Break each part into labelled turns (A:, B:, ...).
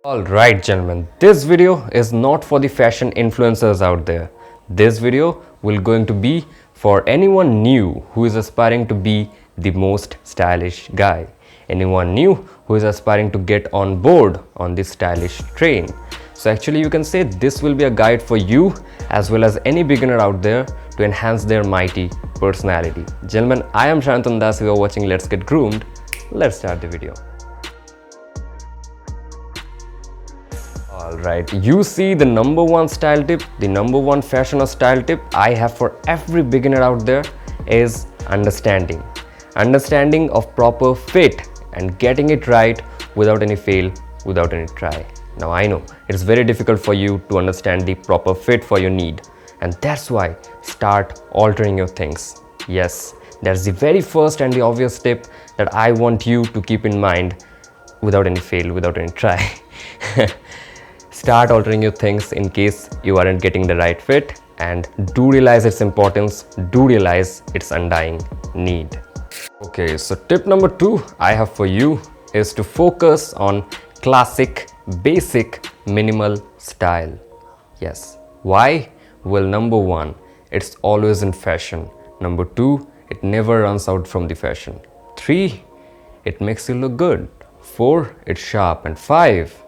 A: Alright gentlemen, this video is not for the fashion influencers out there. This video will going to be for anyone new who is aspiring to be the most stylish guy. Anyone new who is aspiring to get on board on this stylish train. So actually you can say this will be a guide for you as well as any beginner out there to enhance their mighty personality. Gentlemen, I am Sayantan. You are watching Let's Get Groomed. Let's start the video. Alright, you see the number one style tip, the number one fashion or style tip I have for every beginner out there is understanding. Understanding of proper fit and getting it right without any fail, without any try. Now I know it's very difficult for you to understand the proper fit for your need, and that's why start altering your things. Yes, that's the very first and the obvious tip that I want you to keep in mind without any fail, without any try. Start altering your things in case you aren't getting the right fit, and do realize its importance, do realize its undying need. Okay, so tip number 2 I have for you is to focus on classic, basic, minimal style. Yes. Why? Well, number 1, it's always in fashion. Number 2, it never runs out from the fashion. 3, it makes you look good. 4, it's sharp. And 5,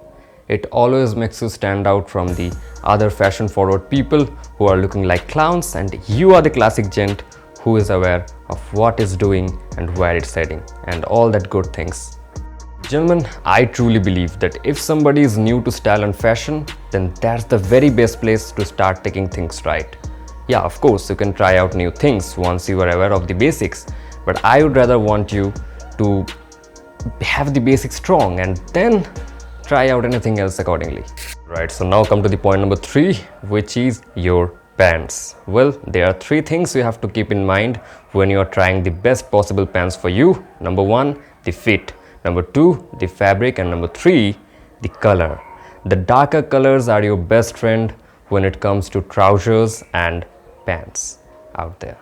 A: it always makes you stand out from the other fashion forward people who are looking like clowns, and you are the classic gent who is aware of what it's doing and where it's heading and all that good things. Gentlemen, I truly believe that if somebody is new to style and fashion, then that's the very best place to start taking things right. Yeah, of course, you can try out new things once you are aware of the basics, but I would rather want you to have the basics strong and then try out anything else accordingly. Right, so now come to the point number 3, which is your pants. Well, there are 3 things you have to keep in mind when you are trying the best possible pants for you. Number 1, the fit. Number 2, the fabric. And number 3, the color. The darker colors are your best friend when it comes to trousers and pants out there.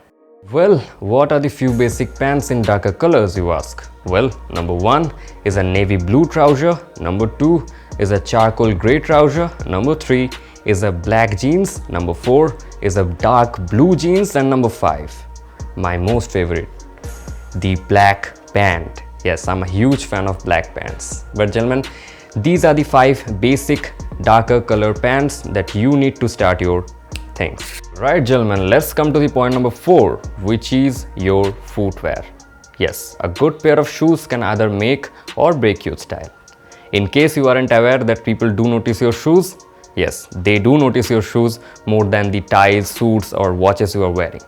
A: Well, what are the few basic pants in darker colors, you ask? Well, number 1 is a navy blue trouser. Number 2 is a charcoal grey trouser. Number 3 is a black jeans. Number 4 is a dark blue jeans. And number 5, my most favorite, the black pant. Yes, I'm a huge fan of black pants. But gentlemen, these are the 5 basic darker color pants that you need to start your things. Right gentlemen, let's come to the point number 4, which is your footwear. Yes, a good pair of shoes can either make or break your style. In case you aren't aware that people do notice your shoes, yes, they do notice your shoes more than the ties, suits or watches you are wearing.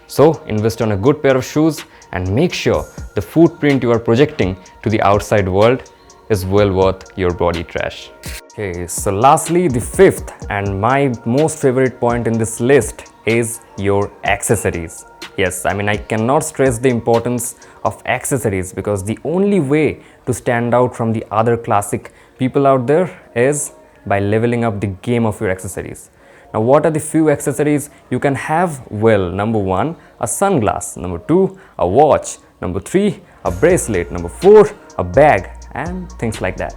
A: So invest on a good pair of shoes and make sure the footprint you are projecting to the outside world is well worth your body trash. Okay, so lastly, the 5th and my most favorite point in this list is your accessories. Yes, I mean, I cannot stress the importance of accessories because the only way to stand out from the other classic people out there is by leveling up the game of your accessories. Now, what are the few accessories you can have? Well, number 1, a sunglass. Number 2, a watch. Number 3, a bracelet. Number 4, a bag, and things like that.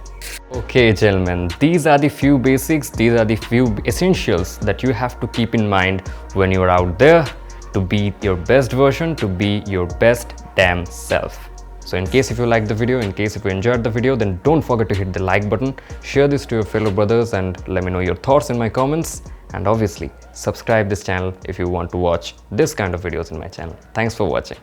A: Okay gentlemen, these are the few basics, these are the few essentials that you have to keep in mind when you are out there to be your best version, to be your best damn self. So in case if you liked the video, in case if you enjoyed the video, then don't forget to hit the like button, share this to your fellow brothers and let me know your thoughts in my comments, and obviously subscribe this channel if you want to watch this kind of videos in my channel. Thanks for watching.